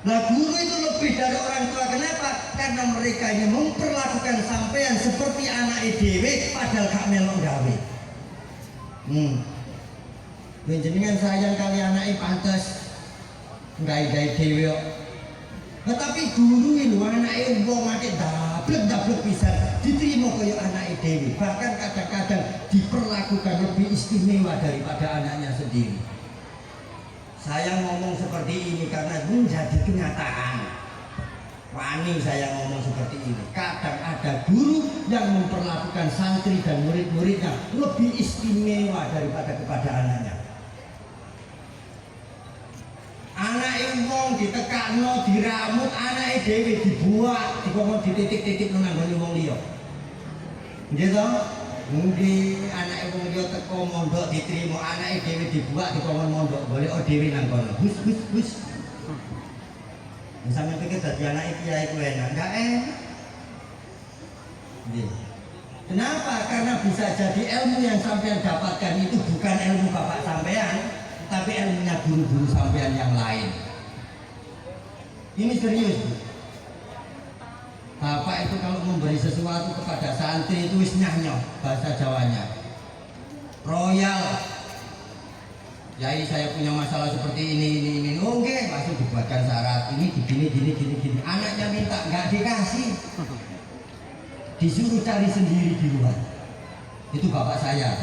Lah guru itu lebih dari orang tua. Kenapa? Karena mereka ini memperlakukan sampean seperti anak dhewe padahal gak melok gawe. Jenengan sayang kali anake pantes gawe-gawe dhewe kok. Tetapi guru itu anake wong akeh dablek pisan diterima kaya anake dhewe. Bahkan kadang-kadang diperlakukan lebih istimewa daripada anaknya sendiri. Saya ngomong seperti ini karena menjadi kenyataan. Wani saya ngomong seperti ini. Kadang ada guru yang memperlakukan santri dan murid-muridnya lebih istimewa daripada kepada anaknya. Anak wong ditekakno, diramut, anake dhewe dibuat, dikongkon dititik-titik nang nggone wong liya. Nggih to? Mungkin anak wong liya teko mondok diterima, anake dhewe dibuat dikongkon mondok, golek dhewe nang kono. Hus. Sampe pikir dadi anake kiai ku enak, enggak enak. Nggih. Kenapa? Karena bisa jadi ilmu yang sampean dapatkan itu bukan ilmu bapak sampean, tapi ilmunya guru-guru sampean yang lain. Ini serius, Bu. Bapak itu kalau memberi sesuatu kepada santri itu wis nyahnyo bahasa Jawanya. Royal. Yai saya punya masalah seperti ini. Oke, langsung dibuatkan syarat. Ini gini. Anaknya minta nggak dikasih. Disuruh cari sendiri di luar. Itu bapak saya.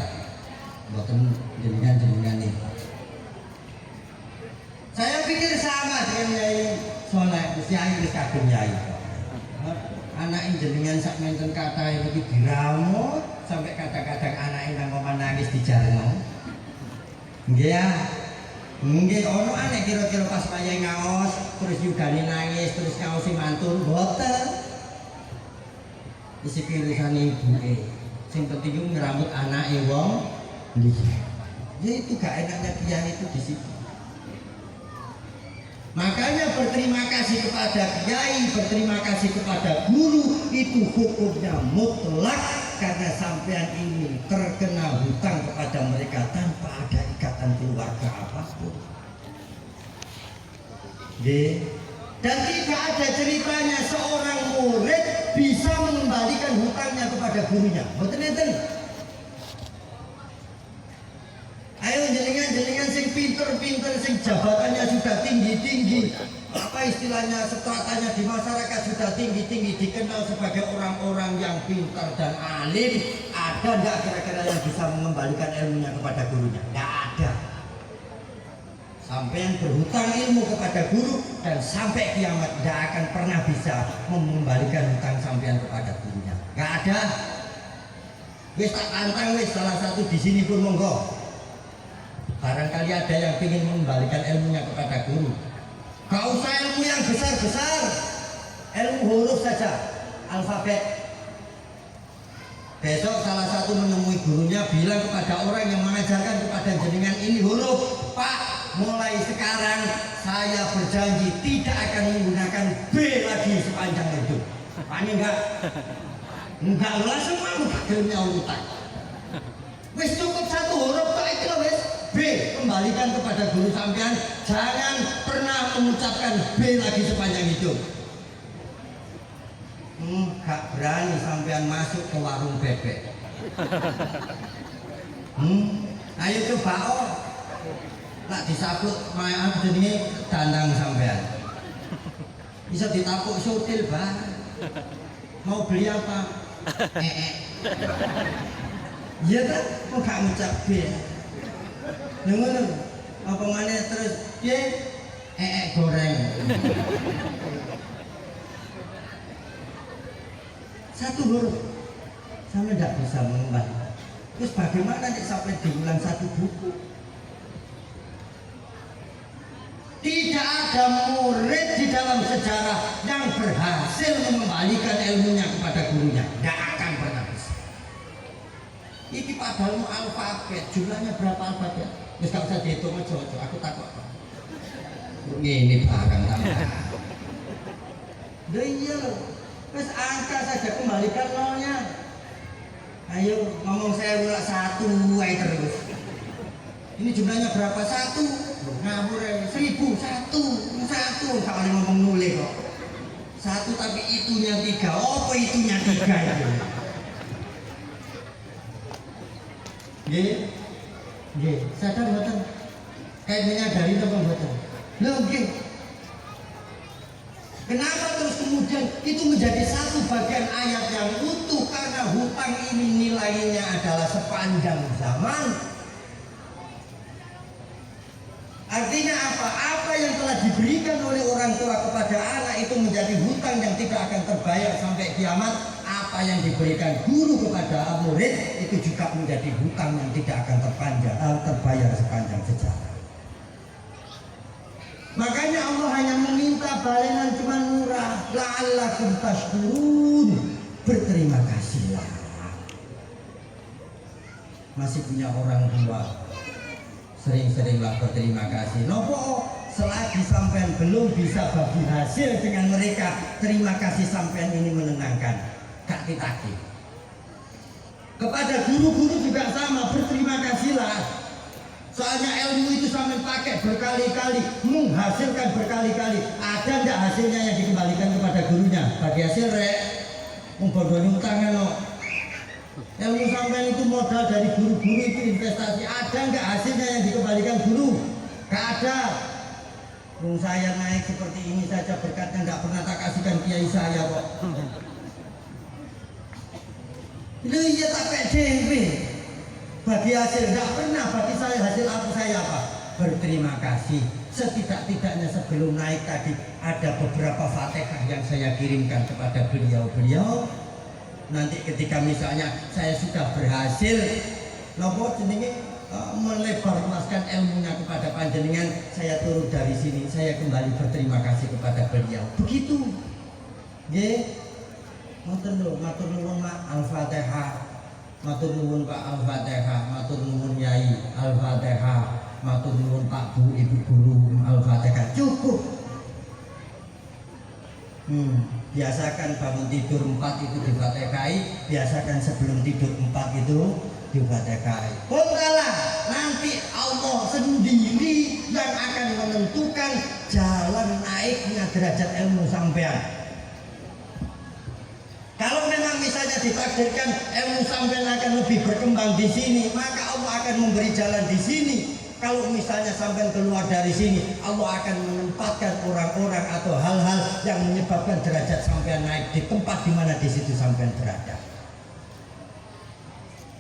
Buatan jenengan nih. Saya pikir sama dengan Yai Soleh, Yai wis kagem Yai. Anak jenengan sak menten kata iki diramut sampai kadang-kadang anake nang omah nangis dijarno. Nggih ya. Nggih ono aneh kira-kira pas Yai ngaos terus yugane nangis terus ngaosi mantun mboten. Isi pirisane ibuke. Sing penting iku ngrambut anake wong liya. Ya itu gak enaknya kiai itu di situ. Makanya berterima kasih kepada kiai, berterima kasih kepada guru itu hukumnya mutlak karena sampean ini terkena hutang kepada mereka tanpa ada ikatan keluarga apapun. Dan tidak ada ceritanya seorang murid bisa mengembalikan hutangnya kepada gurunya. Betul-betul. Ayo jenengan sing pinter sing jabatannya sudah tinggi, apa istilahnya stratanya di masyarakat sudah tinggi dikenal sebagai orang-orang yang pintar dan alim. Ada nggak kira-kira yang bisa mengembalikan ilmunya kepada gurunya? Nggak ada. Sampai yang berhutang ilmu kepada guru dan sampai kiamat nggak akan pernah bisa mengembalikan hutang sampean kepada gurunya. Nggak ada. Wis tak tantang wis salah satu di sini pun monggo. Barangkali ada yang ingin mengembalikan ilmunya kepada guru. Gak usah ilmu yang besar-besar, ilmu huruf saja, alfabet. Besok salah satu menemui gurunya bilang kepada orang yang mengajarkan kepada jenengan ini huruf, Pak, mulai sekarang saya berjanji tidak akan menggunakan B lagi sepanjang hidup. Paknya enggak langsung mau gagalnya urutan. Wis cukup satu huruf tak itu wis. B, kembalikan kepada guru sampean, jangan pernah mengucapkan B lagi sepanjang hidup. Gak berani sampean masuk ke warung bebek. Ayo coba nak disabut maaf jenenge dandang sampean. Bisa ditapuk sotil banget. Mau beli apa? Iya kan? Kok gak ngucap B? Dengar apa mana terus goreng. Satu huruf sama tidak bisa mengembalikan. Terus bagaimana nih sampai diulang satu buku? Tidak ada murid di dalam sejarah yang berhasil mengembalikan ilmunya kepada gurunya. Tidak akan pernah bisa. Ini padahal mau alfabet, jumlahnya berapa alfabet? Terus gak usah dihitung aja, aku takut. Ini barang tambah. Iya, terus angka saja kembalikan nolnya. Ayo ngomong saya ulang satu, terus. Ini jumlahnya berapa? Satu. Ngawur 1000, satu. kalau ngomong nulis kok. Satu tapi itunya tiga. Apa itunya tiga itu? Nggih. Nggih, sadar mboten? Kayak menyadari apa mboten? Lho nggih. Kenapa terus kemudian itu menjadi satu bagian ayat yang utuh? Karena hutang ini nilainya adalah sepanjang zaman. Artinya apa? Apa yang telah diberikan oleh orang tua kepada anak itu menjadi hutang yang tidak akan terbayar sampai kiamat. Apa yang diberikan guru kepada murid itu juga menjadi hutang yang tidak akan terbayar sepanjang sejarah. Makanya Allah hanya meminta balenan cuma murah, la'allakum tashkurun, berterima kasihlah. Masih punya orang tua, sering-seringlah berterima kasih. Nopo selagi sampean belum bisa bagi hasil dengan mereka, terima kasih sampean ini menenangkan. Gak ditagi. Kepada guru-guru juga sama, berterima kasihlah. Soalnya ilmu itu sampai pakai berkali-kali, menghasilkan berkali-kali. Ada ndak hasilnya yang dikembalikan kepada gurunya? Bagi hasil rek, membodoni utangan no. Ilmu sampai itu modal dari guru-guru itu investasi. Ada nggak hasilnya yang dikembalikan guru? Gak ada. Saya naik seperti ini saja berkatnya nggak pernah tak kasihkan kiai saya kok. Itu iya tak PDB. Bagi hasil tidak pernah, bagi saya hasil apa saya apa? Berterima kasih. Setidak-tidaknya sebelum naik tadi ada beberapa fatihah yang saya kirimkan kepada beliau-beliau. Nanti ketika misalnya saya sudah berhasil nopo jenenge melebar luaskan ilmunya kepada panjenengan, saya turun dari sini, saya kembali berterima kasih kepada beliau. Begitu. Nggih. Matur nuwun Mak Al-Fatihah. Matur nuwun Pak Al-Fatihah, matur nuwun Yai Al-Fatihah, matur nuwun Pak Bu Ibu Guru Al-Fatihah. Cukup. Biasakan bangun tidur 4 itu difatihai, biasakan sebelum tidur 4 itu difatihai. Kontala, nanti Allah sendiri yang akan menentukan jalan naiknya derajat ilmu sampean. Kalau memang misalnya ditakdirkan ilmu sampean akan lebih berkembang di sini, maka Allah akan memberi jalan di sini. Kalau misalnya sampean keluar dari sini, Allah akan menempatkan orang-orang atau hal-hal yang menyebabkan derajat sampean naik di tempat di mana di situ sampean berada.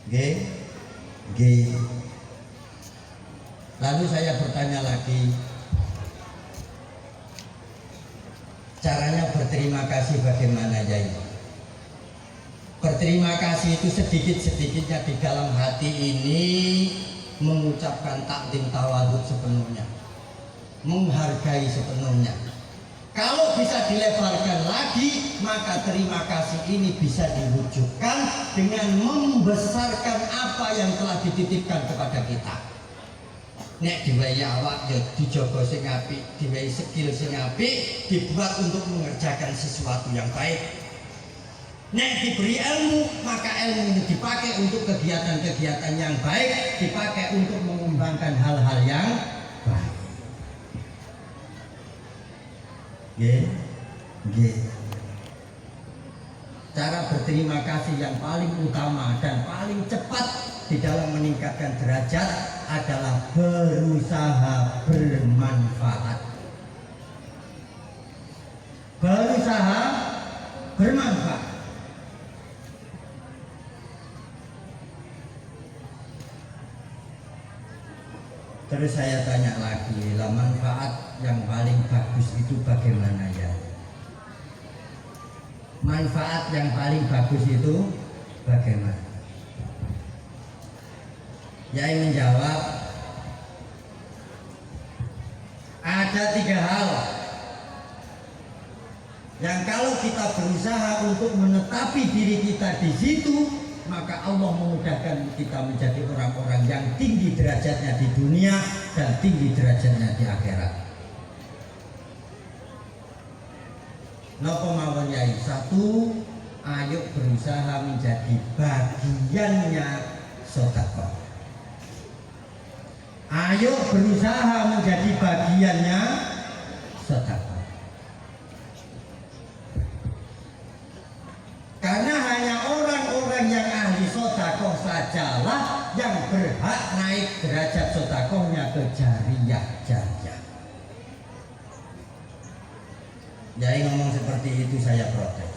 Oke. Lalu saya bertanya lagi, caranya berterima kasih bagaimana Yai? Berterima kasih itu sedikit-sedikitnya di dalam hati ini mengucapkan takdim tawaduk sepenuhnya, menghargai sepenuhnya. Kalau bisa dilebarkan lagi, maka terima kasih ini bisa diwujudkan dengan membesarkan apa yang telah dititipkan kepada kita. Nek diwehi awak ya dijogo sing apik, diwehi skill sing apik, dibuat untuk mengerjakan sesuatu yang baik. Nek diberi ilmu, maka ilmu ini dipakai untuk kegiatan-kegiatan yang baik, dipakai untuk mengembangkan hal-hal yang baik. Cara berterima kasih yang paling utama dan paling cepat di dalam meningkatkan derajat adalah berusaha bermanfaat. Berusaha bermanfaat. Terus saya tanya lagi, lah manfaat yang paling bagus itu bagaimana ya? Manfaat yang paling bagus itu bagaimana? Yai menjawab, ada 3 hal yang kalau kita berusaha untuk menetapi diri kita di situ, maka Allah memudahkan kita menjadi orang-orang yang tinggi derajatnya di dunia dan tinggi derajatnya di akhirat. Napa mawon Yai? 1, ayo berusaha menjadi bagiannya sedekah. Ayo berusaha menjadi bagiannya sedekah. ya jajah. Jadi ngomong seperti itu saya protes.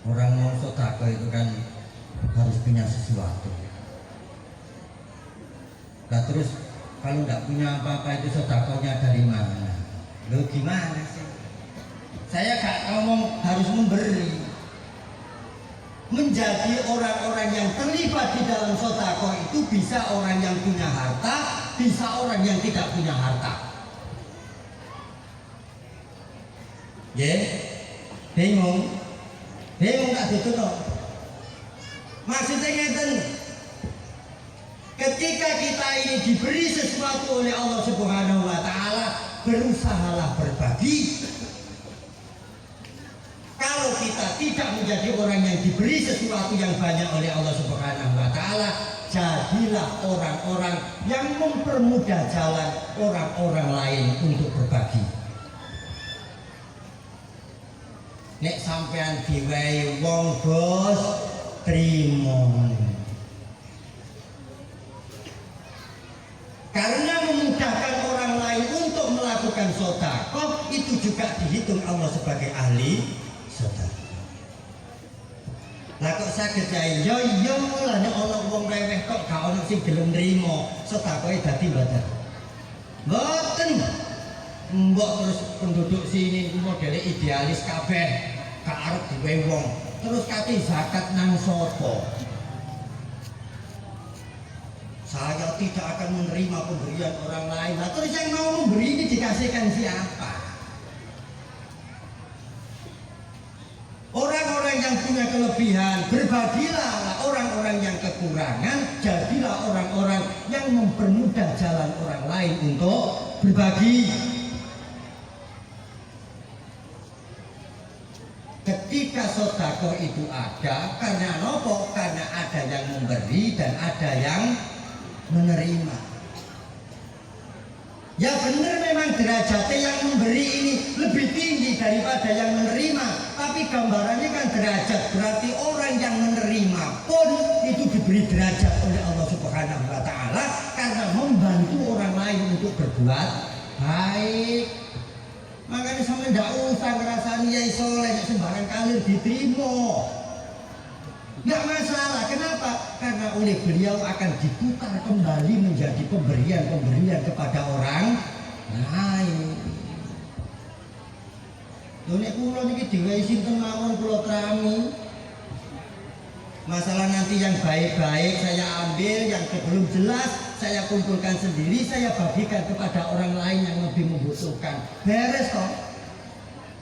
Orang mau sedekah itu kan harus punya sesuatu. Nah terus kalau nggak punya apa-apa itu sedekahnya dari mana? Lo gimana sih? Saya gak ngomong harus memberi. Menjadi orang-orang yang terlibat di dalam sedekah itu bisa orang yang punya harta, bisa orang yang tidak punya harta. Bingung gak ditutup. Maksudnya ngeten, ketika kita ini diberi sesuatu oleh Allah Subhanahu wa Ta'ala, berusahalah berbagi. Kalau kita tidak menjadi orang yang diberi sesuatu yang banyak oleh Allah Subhanahu wa Ta'ala, jadilah orang-orang yang mempermudah jalan orang-orang lain untuk berbagi. Nek sampean diwehi wong bos, trimo. Karena memudahkan orang lain untuk melakukan sedekah itu juga dihitung Allah sebagai ahli sedekah. Lah kok saged jae yo lah nek ana wong reweh kok gak ono sing gelem nrimo sedekahe dadi mboten. Mboten. Mbok terus penduduk sini modele idealis kabeh, gak arep diwehi wong. Terus kate zakat nang sapa? Saya tidak akan menerima pemberian orang lain. Nah, terus yang mau memberi ini dikasihkan siapa? Orang-orang yang punya kelebihan, berbagilah. Orang-orang yang kekurangan, jadilah orang-orang yang mempermudah jalan orang lain untuk berbagi. Ketika sedekah itu ada, karena nopo? Karena ada yang memberi dan ada yang menerima. Ya benar memang derajatnya yang memberi ini lebih tinggi daripada yang menerima. Tapi gambarannya kan derajat, berarti orang yang menerima pun itu diberi derajat oleh Allah Subhanahu wa Ta'ala karena membantu orang lain untuk berbuat baik. Makanya sama ndak usah ngerasani yai soleh sembarang kalir diterima. Nggak masalah, kenapa? Karena oleh beliau akan diputar kembali menjadi pemberian-pemberian kepada orang lain. Nek kula niki diwehi sinten mawon kula trami. Masalah nanti yang baik-baik saya ambil, yang belum jelas saya kumpulkan sendiri, saya bagikan kepada orang lain yang lebih membutuhkan. Beres kok.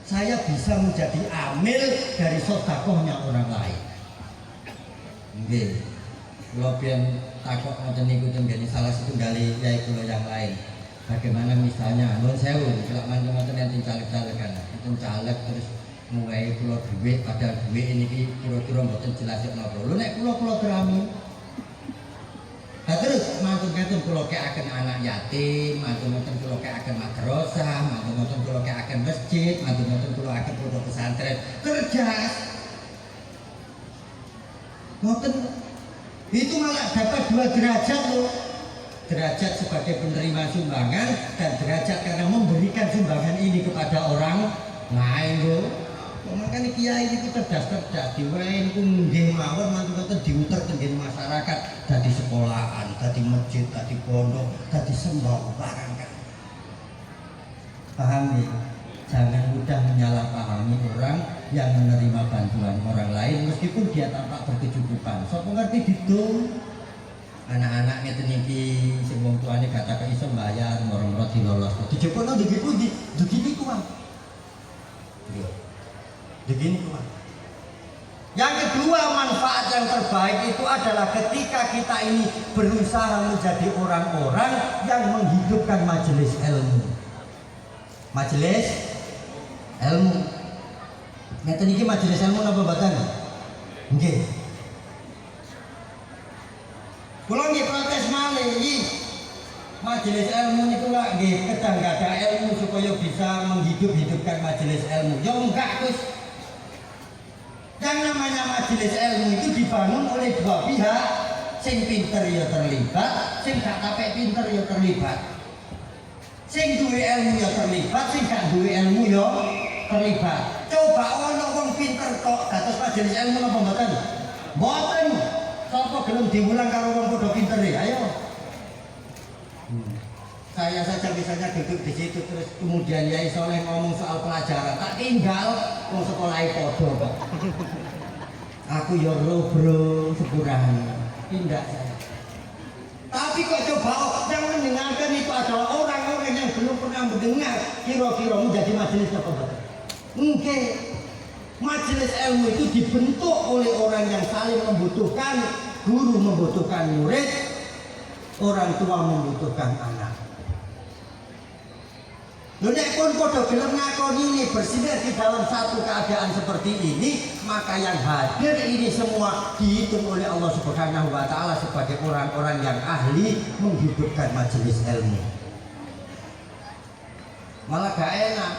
Saya bisa menjadi amil dari sedekahnya orang lain. Nggih. Kula pian takok ngoten niku tenggene salah setunggali yai kula yang lain. Bagaimana misalnya nuwun sewu, kalau mantu-mantu enten caleg-calegan, enten caleg terus mulai kula duit padahal duit ini kira-kira mboten jelas yo napa. Lho nek kula terami. Nah terus mantu-mantu kula kekaken anak yatim, mantu-mantu kula kekaken madrasah, mantu-mantu kula kekaken masjid, mantu-mantu kula kekaken pondok pesantren. Cerdas. Ngoten itu malah dapat 2 derajat loh. Derajat sebagai penerima sumbangan dan derajat karena memberikan sumbangan ini kepada orang lain loh. Makanya kiai itu cerdas-cerdas diwehi niku nggih mawon mantu-mantu diuter tenggen masyarakat dadi sekolahan, dadi masjid, dadi pondok, dadi sembah barang kan. Paham ya? Jangan mudah menyalahpahami orang yang menerima bantuan orang lain meskipun dia tampak berkecukupan. Sapa ngerti gitu? Anak-anak ngeten iki sing wong tuane gak tak iso bayar, moro-moro dilolos. Dijokono nggih begini kuwi. Begini kuwi. Yang kedua, manfaat yang terbaik itu adalah ketika kita ini berusaha menjadi orang-orang yang menghidupkan majelis ilmu. Majelis ilmu. Ngeten iki majelis ilmu napa mboten? Nggih. Kula nggih protes malih iki. Majelis ilmu niku lak nggih kedang gadah ilmu supaya bisa menghidup-hidupkan majelis ilmu. Ya enggak, Gus. Yang namanya majelis ilmu itu dibangun oleh 2 pihak. Sing pinter ya terlibat, sing gak kapek pinter ya terlibat. Sing duwe ilmu ya terlibat, sing gak duwe ilmu ya terlibat. Coba ana wong pinter kok dados majelis ilmu napa mboten? Mboten. Sapa gelem diulang karo wong padha pinter e? Ayo. Saya saja misalnya duduk di situ terus kemudian Yai Soleh ngomong soal pelajaran, tak tinggal wong sekolahe padha kok. Aku ya ro bro sepurane. Tidak saya. Tapi kok coba yang mendengarkan itu adalah orang-orang yang belum pernah mendengar, kira-kira menjadi majelis apa enggak? Mungkin majelis ilmu itu dibentuk oleh orang yang saling membutuhkan, guru membutuhkan murid, orang tua membutuhkan anak. Nek pun podo gelem ngakoni ini bersinergi dalam satu keadaan seperti ini, maka yang hadir ini semua dihitung oleh Allah Subhanahu wa taala sebagai orang-orang yang ahli menghidupkan majelis ilmu. Malah gak enak.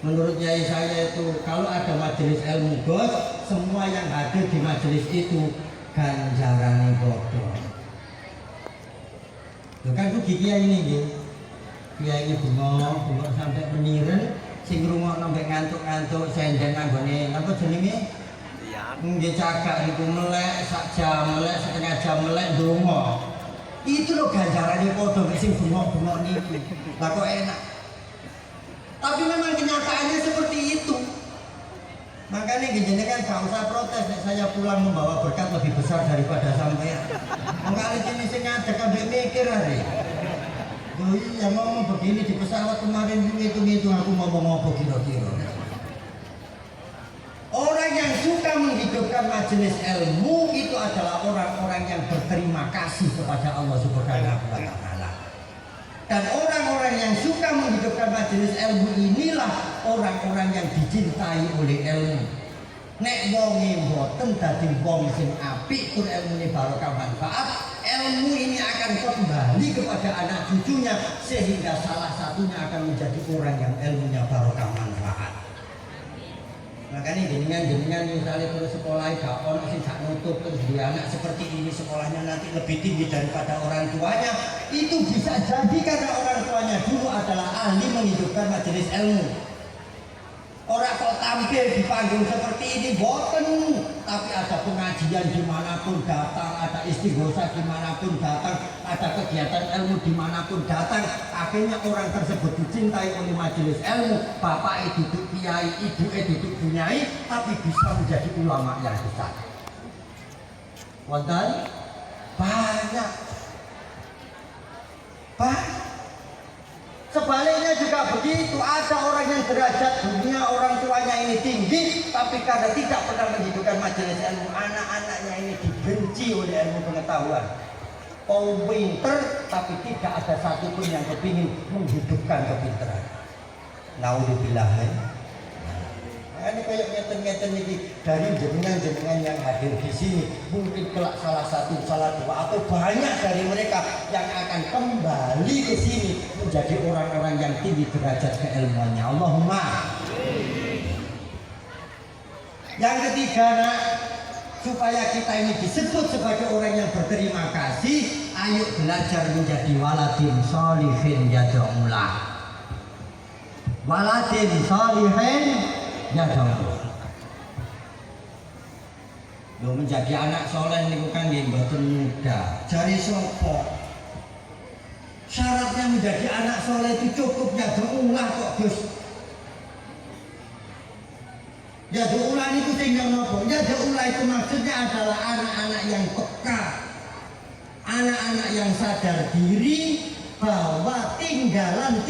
Menurut Yai saya itu kalau ada majelis ilmu bos, semua yang hadir di majelis itu ganjarannya bodoh. Bukan rugi kiai ini gitu. Kiai bengok sampai meniren, sing ngrungokno sampai ngantuk-ngantuk senden anggone napa jenenge? Nggih cagak niku melek sak jam, melek setengah jam melek ndonga. Itu lho ganjarane padha mek sing bengok-bengok niku. Lah kok enak. Tapi memang kenyataannya seperti itu. Makanya jenengan gak usah protes nek saya pulang membawa berkat lebih besar daripada sampean. Wong kali ini sing ngadeg ambek mikir hari. Oh iya ngomong begini di pesawat kemarin itu aku ngomong apa kira-kira. Orang yang suka menghidupkan majelis ilmu itu adalah orang-orang yang berterima kasih kepada Allah Subhanahu wa taala. Dan orang-orang yang suka menghidupkan majelis ilmu inilah orang-orang yang dicintai oleh ilmu. Nek wonge mboten dadi wong sing apik tur ilmune barokah manfaat, ilmu ini akan kembali kepada anak cucunya sehingga salah satunya akan menjadi orang yang ilmunya barokah manfaat. Makanya jenengan misalnya terus sekolah gak ono sing gak nutup terus dia anak seperti ini sekolahnya nanti lebih tinggi daripada orang tuanya, itu bisa jadi karena orang tuanya dulu adalah ahli menghidupkan majelis ilmu. Orang kok tampil di panggung seperti ini boten, tapi ada pengajian dimanapun datang, ada istighosah dimanapun datang, ada kegiatan ilmu dimanapun datang. Akhirnya orang tersebut dicintai oleh majelis ilmu. Bapak duduk kiai, ibu duduk bunyai, tapi bisa menjadi ulama yang besar. Wonten banyak. Sebaliknya juga begitu, ada orang yang derajat dunia orang tuanya ini tinggi, tapi karena tidak pernah menghidupkan majelis ilmu, anak-anaknya ini dibenci oleh ilmu pengetahuan. Pinter, tapi tidak ada satupun yang kepingin menghidupkan kepintaran. Naudzubillah. Ini kayak ngeten-ngeten ini dari jenengan-jenengan yang hadir di sini, mungkin kelak salah dua atau banyak dari mereka yang akan kembali ke sini menjadi orang-orang yang tinggi derajat keilmuannya. Allahumma. Yang ketiga, nak, supaya kita ini disebut sebagai orang yang berterima kasih, ayo belajar menjadi waladin sholihin yad'ulah. Waladin sholihin ya dong. Lo menjadi anak soleh niku kan nggih mboten mudah. Jari sapa? Syaratnya menjadi anak soleh itu cukup ya ulah kok Gus. Ya ulah itu tinggal nopo? Ya ulah itu maksudnya adalah anak-anak yang peka, anak-anak yang sadar diri bahwa tinggalan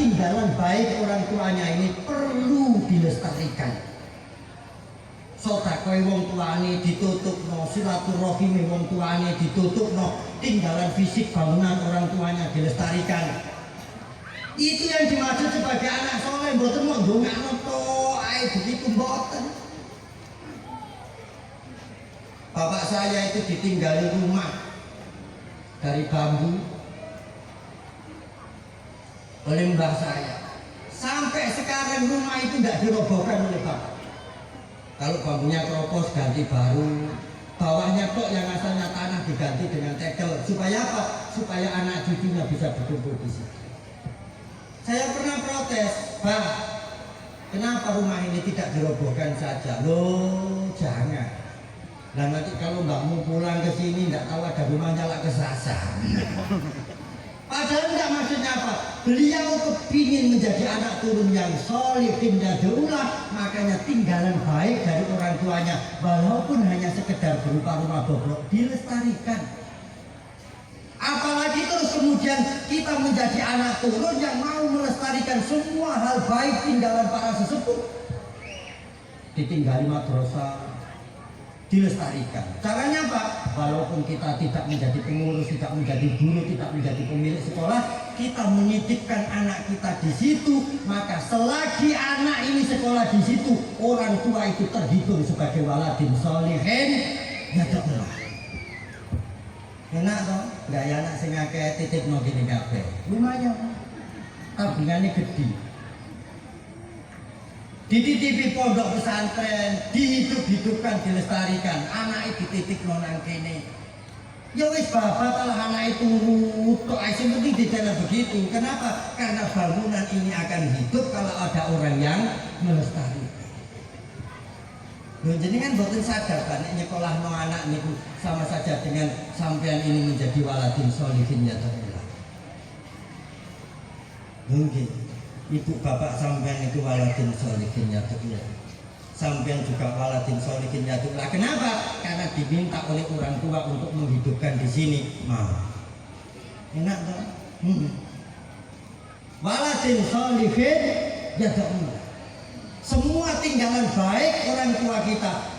baik orang tuanya ini perlu dilestarikan. Sodakoe wong tuane ditutupno, silaturahime wong tuane ditutupno, tinggalan fisik bangunan orang tuanya dilestarikan. Itu yang dimaksud sebagai anak soleh, mboten mau ndongakno tok ae begitu mboten. Bapak saya itu ditinggali rumah dari bambu oleh mbah saya. Sampai sekarang rumah itu tidak dirobohkan oleh bapak. Kalau bambunya keropos ganti baru, bawahnya kok yang asalnya tanah diganti dengan tegel. Supaya apa? Supaya anak cucunya bisa berkumpul di situ. Saya pernah protes, Bang, kenapa rumah ini tidak dirobohkan saja? Loh, jangan. Dan nanti kalau mbakmu pulang ke sini tidak tahu ada rumah nyala kesasar. Padahal enggak, maksudnya apa? Beliau kepingin menjadi anak turun yang solihin yad'ullah, makanya tinggalan baik dari orang tuanya, walaupun hanya sekedar berupa rumah bobrok, dilestarikan. Apalagi terus kemudian kita menjadi anak turun yang mau melestarikan semua hal baik tinggalan para sesepuh. Ditinggali madrasah, dilestarikan. Caranya apa? Walaupun kita tidak menjadi pengurus, tidak menjadi guru, tidak menjadi pemilik sekolah, kita menitipkan anak kita di situ, maka selagi anak ini sekolah di situ, orang tua itu terhitung sebagai waladin sholihin yad'ullah. Enak toh? Enggak ya anak sing akeh titipno gini kabeh. Lumayan. Tabungannya gede. Dititipi pondok pesantren, dihidup-hidupkan, dilestarikan. Anak itu dititipno nang kene. Ya wis bapak lah anak itu nurut. Kok sing penting di dalam begitu. Kenapa? Karena bangunan ini akan hidup kalau ada orang yang melestarikan. Loh, jenengan boten sadar kan nyekolahno anak niku sama saja dengan sampean ini menjadi waladin sholihin yad'ullah. Mungkin ibu bapak sampean itu waladin sholihin yad'ullah. Sampean juga waladin sholihin yad'ullah. Kenapa? Karena diminta oleh orang tua untuk menghidupkan di sini. Enak toh? Waladin sholihin yad'ullah. Semua tinggalan baik orang tua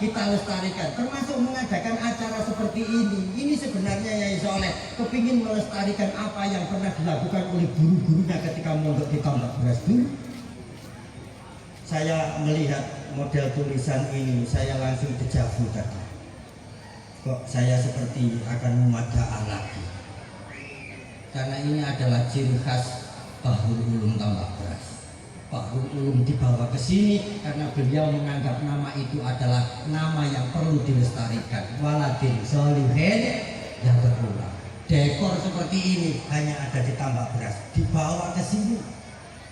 kita lestarikan, termasuk mengadakan acara seperti ini. Ini sebenarnya Yai Soleh kepingin melestarikan apa yang pernah dilakukan oleh guru-gurunya ketika mondok di Tambak Beras dulu. Saya melihat model tulisan ini, saya langsung dejavu tadi. Kok saya seperti akan memadaah lagi. Karena ini adalah ciri khas Bahrul Ulum Tambak Beras. Bahrul Ulum dibawa ke sini karena beliau menganggap nama itu adalah nama yang perlu dilestarikan. Waladin sholihin yad'ullah. Dekor seperti ini hanya ada di Tambak Beras, dibawa ke sini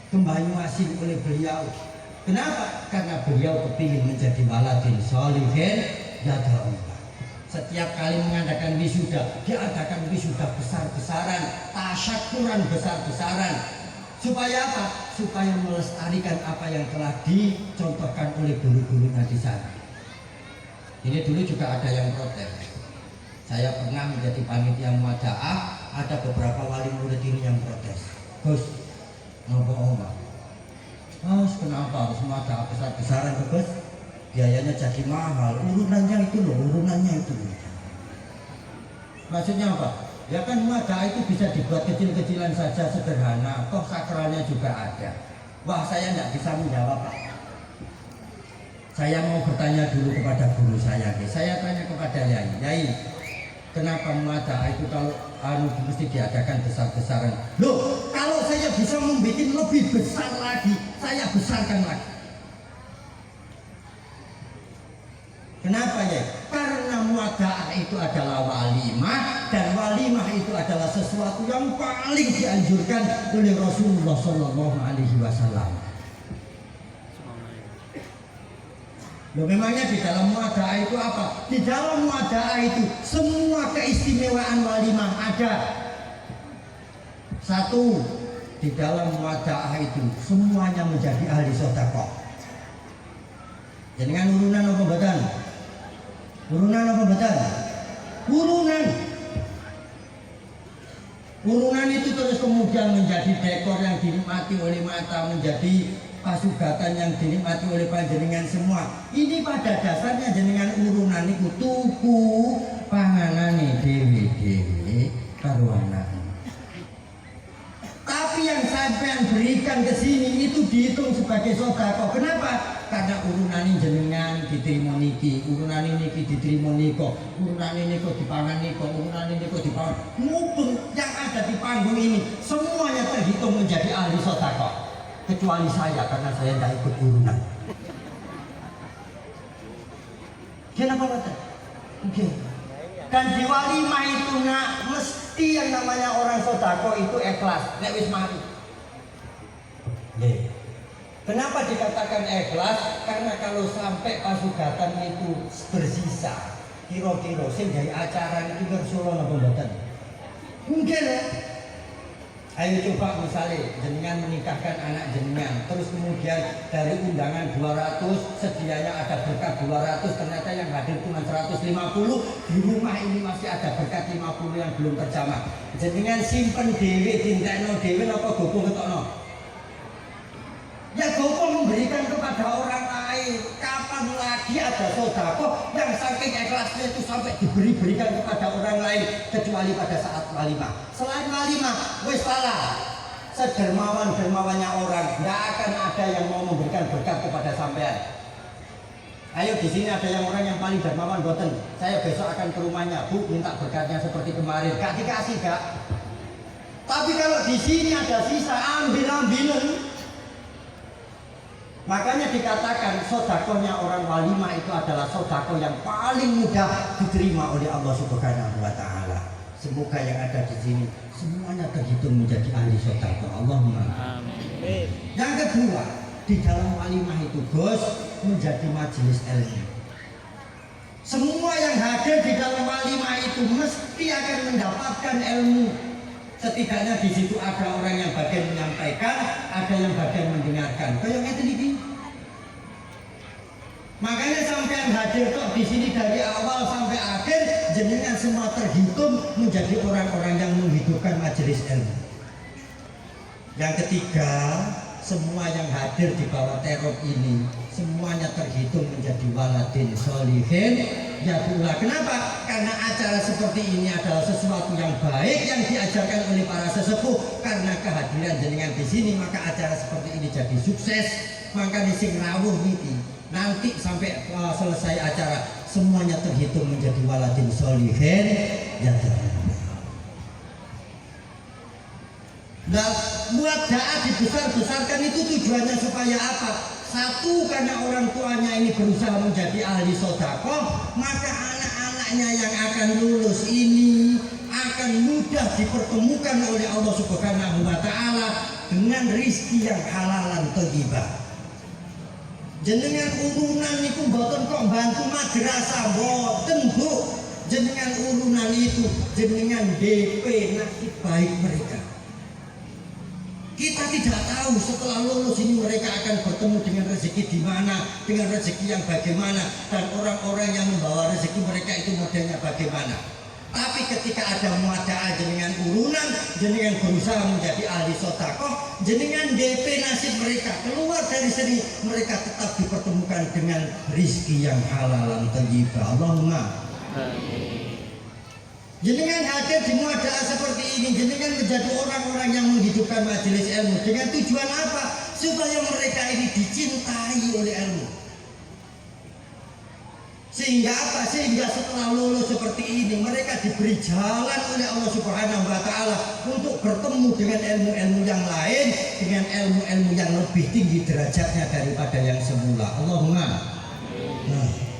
ke Banyuasin oleh beliau. Kenapa? Karena beliau kepingin menjadi waladin sholihin yad'ullah. Setiap kali mengadakan wisuda, diadakan wisuda besar-besaran, tasyakuran besar-besaran. Supaya apa? Supaya melestarikan apa yang telah dicontohkan oleh guru-gurunya di sana. Ini dulu juga ada yang protes. Saya pernah menjadi panitia muadaah, ada beberapa wali murid ini yang protes. Gus, kenapa Om? Mas, kenapa harus muadaah besar-besaran, Gus? Biayanya jadi mahal, urunannya itu loh, urunannya itu. Maksudnya apa? Ya kan muadaah itu bisa dibuat kecil-kecilan saja, sederhana. Toh sakralnya juga ada. Wah, saya tidak bisa menjawab, Pak. Saya mau bertanya dulu kepada guru saya. Saya tanya kepada Yai, kenapa muadaah itu kalau mesti diadakan besar-besaran? Loh, kalau saya bisa membuat lebih besar lagi, saya besarkan lagi. Kenapa ya? Karena muadaah itu adalah walimah, dan walimah itu adalah sesuatu yang paling dianjurkan oleh Rasulullah SAW. Loh, memangnya di dalam muadaah itu apa? Di dalam muadaah itu semua keistimewaan walimah ada. Satu, di dalam muadaah itu semuanya menjadi ahli sedekah. Jenengan urunan apa badan? Urunan apa badan? Urunan. Urunan itu terus kemudian menjadi dekor yang dinikmati oleh mata, menjadi pasugatan yang dinikmati oleh panjenengan semua. Ini pada dasarnya jenengan urunan itu tuku panganane dewe-dewe karo anake. Tapi yang sampean berikan ke sini itu dihitung sebagai sedekah. Kenapa? Karena urunan ini jenengan diterima niki, urunan ini diterima niko, urunan ini kok dipangan niko, urunan ini kok dipangan. Mumpung yang ada di panggung ini semuanya terhitung menjadi ahli sedekah. Kecuali saya, karena saya tidak ikut urunan. Kenapa betul? Okay. Dan di walimah itu nak mesti yang namanya orang sodako itu ikhlas. Nek wis mari. Yeah. Kenapa dikatakan ikhlas? Karena kalau sampai pasugatan itu bersisa, kira-kira sing dari acara itu bersolo napa mboten? Mungkin ya. Ayo coba misalnya jenengan menikahkan anak jenengan, terus kemudian dari undangan 200 sedianya ada berkat 200, ternyata yang hadir cuma 150, di rumah ini masih ada berkat 50 yang belum terjamah. Jenengan simpen dhewe, dintekno dhewe napa gopong ketokno? Ya gopong memberikan kepada orang lain. Kapan lagi ada sodako yang saking ikhlasnya itu sampai diberikan kepada orang lain kecuali pada saat walimah. Selain walimah, wis salah. Sedermawan-dermawannya orang, nggak akan ada yang mau memberikan berkat kepada sampean. Ayo di sini ada yang orang yang paling dermawan boten. Saya besok akan ke rumahnya, Bu, minta berkatnya seperti kemarin. Gak dikasih, Kak. Tapi kalau di sini ada sisa, ambil-ambilan. Makanya dikatakan sodakohnya orang walimah itu adalah sodako yang paling mudah diterima oleh Allah Subhanahu wa Ta'ala. Semoga yang ada di sini semuanya terhitung menjadi ahli sodako. Allahumma amin. Yang kedua, di dalam walimah itu Gus menjadi majelis ilmu. Semua yang hadir di dalam walimah itu mesti akan mendapatkan ilmu. Setidaknya di situ ada orang yang bagian menyampaikan, ada yang bagian mendengarkan. Kayak itu nih. Makanya sampai hadir kok di sini dari awal sampai akhir, jenengan semua terhitung menjadi orang-orang yang menghidupkan majelis ilmu. Yang ketiga, semua yang hadir di bawah teror ini semuanya terhitung menjadi waladin sholihin yadullah. Kenapa? Karena acara seperti ini adalah sesuatu yang baik yang diajarkan oleh para sesepuh. Karena kehadiran jenengan di sini maka acara seperti ini jadi sukses. Maka sing rawuh niki nanti sampai selesai acara semuanya terhitung menjadi waladin sholihin yadullah. Nah, buat da'a dibesar-besarkan itu tujuannya supaya apa? Satu, karena orang tuanya ini berusaha menjadi ahli sodako, maka anak-anaknya yang akan lulus ini akan mudah dipertemukan oleh Allah Subhanahu wa Ta'ala dengan rizki yang halalan thayyibah. Jenengan urunan niku mboten kok bantu madrasah, mboten Bu. Jenengan urunan itu jenengan DP nasib baik mereka. Kita tidak tahu setelah lulus ini mereka akan bertemu dengan rezeki di mana, dengan rezeki yang bagaimana, dan orang-orang yang membawa rezeki mereka itu modelnya bagaimana. Tapi ketika ada muadaah jenengan urunan, jenengan berusaha menjadi ahli sodakoh, jenengan DP nasib mereka keluar dari sini, mereka tetap dipertemukan dengan rizki yang halalan thayyibah. Allahumma amin. Jenengan hadir di muadaah seperti ini, jenengan menjadi orang-orang yang menghidupkan majelis ilmu dengan tujuan apa? Supaya mereka ini dicintai oleh ilmu. Sehingga apa? Sehingga setelah lulus seperti ini mereka diberi jalan oleh Allah Subhanahu wa Ta'ala untuk bertemu dengan ilmu-ilmu yang lain, dengan ilmu-ilmu yang lebih tinggi derajatnya daripada yang semula. Allahumma. Nah.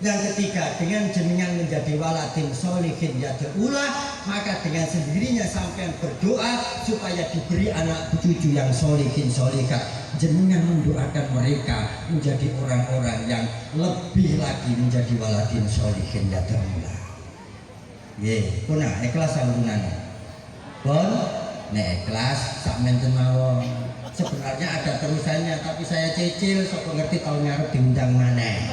Yang ketiga, dengan jenengan menjadi waladin sholihin yad'ulah, maka dengan sendirinya sampean berdoa supaya diberi anak cucu yang sholihin sholihah. Jenengan mendoakan mereka menjadi orang-orang yang lebih lagi menjadi waladin sholihin yad'ulah. Nggih, kuna ikhlas sampunane. Pun nek ikhlas sak menten mawon. Sebenarnya ada terusannya tapi saya cicil sok ngerti tahun ngarep diundang maneh.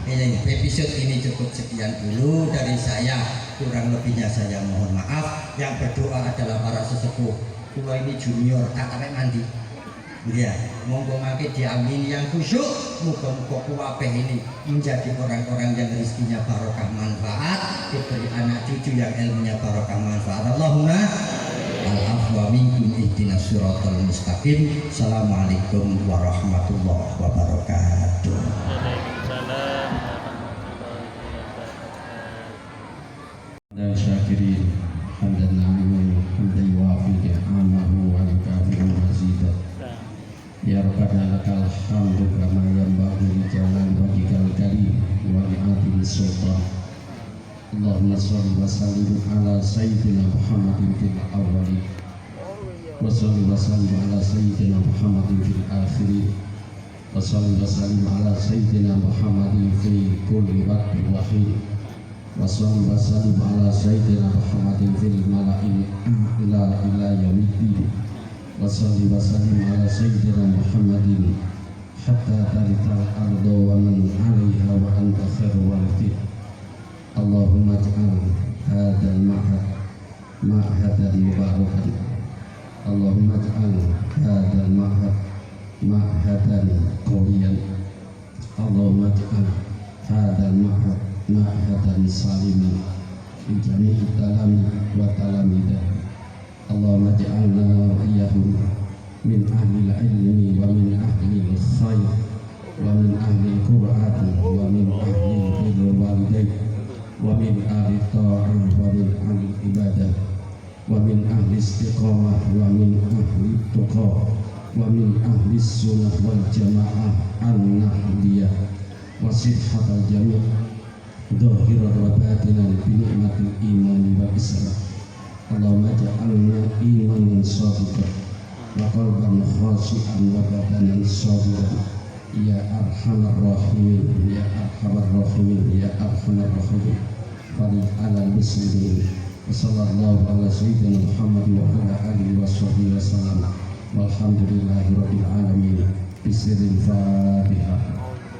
Ini episode ini cukup sekian dulu dari saya, kurang lebihnya saya mohon maaf. Yang berdoa adalah para sesepuh. Kula ini junior, katanya mandi. Ya, monggo mangke diamini yang khusyuk. Muga-muga kuwabeh ini menjadi orang-orang yang rezekinya barokah manfaat, diberi anak cucu yang ilmunya barokah manfaat. Allahumma al-afwa minkum ihdinas siratal mustaqim. Assalamualaikum warahmatullahi wabarakatuh. Dan syakirin hamdan na'amu hamdan yuafi ni'amahu wa yukafi'u mazidah. Ya Rabbal Rabbana lakal hamdu kama yanbaghi li jalali wajhikal karim wa li 'azimi sultan. Allahumma shalli wa sallim ala sayyidina Muhammadin fil awwalin wa shalli wa sallim ala sayyidina Muhammadin fil akhirin wa shalli wa sallim ala sayyidina Muhammadin fi kulli waqtin wa hin wa shalli wa sallim ala sayyidina Muhammadin fil mala'il ila yaumiddin wa shalli wa sallim ala sayyidina Muhammadin hatta tarithal ardu wa man 'alaiha wa anta khairul warithin. Allahumma ij'al hadzal ma'hadan mubarakan. Allahumma ij'al hadzal ma'hadan qawiyan. Allahumma ij'al hadzal ma'hadan saliman min jami'i talami wa talamidah. Allahumma ij'alna iyyahum min ahli al-ilmi wa min ahli al-khair wa min ahli al-qur'an wa min ahli birrul walidain wa min ahli ta'ah wa min ahli ibadah wa min ahli istiqamah wa min ahli tuqa wa min ahli sunnah wal jamaah an-nahdiyah wa sihhatal jami' dhahiran wa batinan bi ni'matil iman wal islam. Allahumma ja'alna imanan shadiqan wa qalban khashi'an wa badanan sabiran ya arhamar rahimin ya arhamar rahimin ya arhamar rahimin. Fali ala muslimin wa sallallahu ala sayyidina Muhammad wa ala alihi wa sahbihi wa sallam walhamdulillahi rabbil alamin. Bismillahirrahmanirrahim.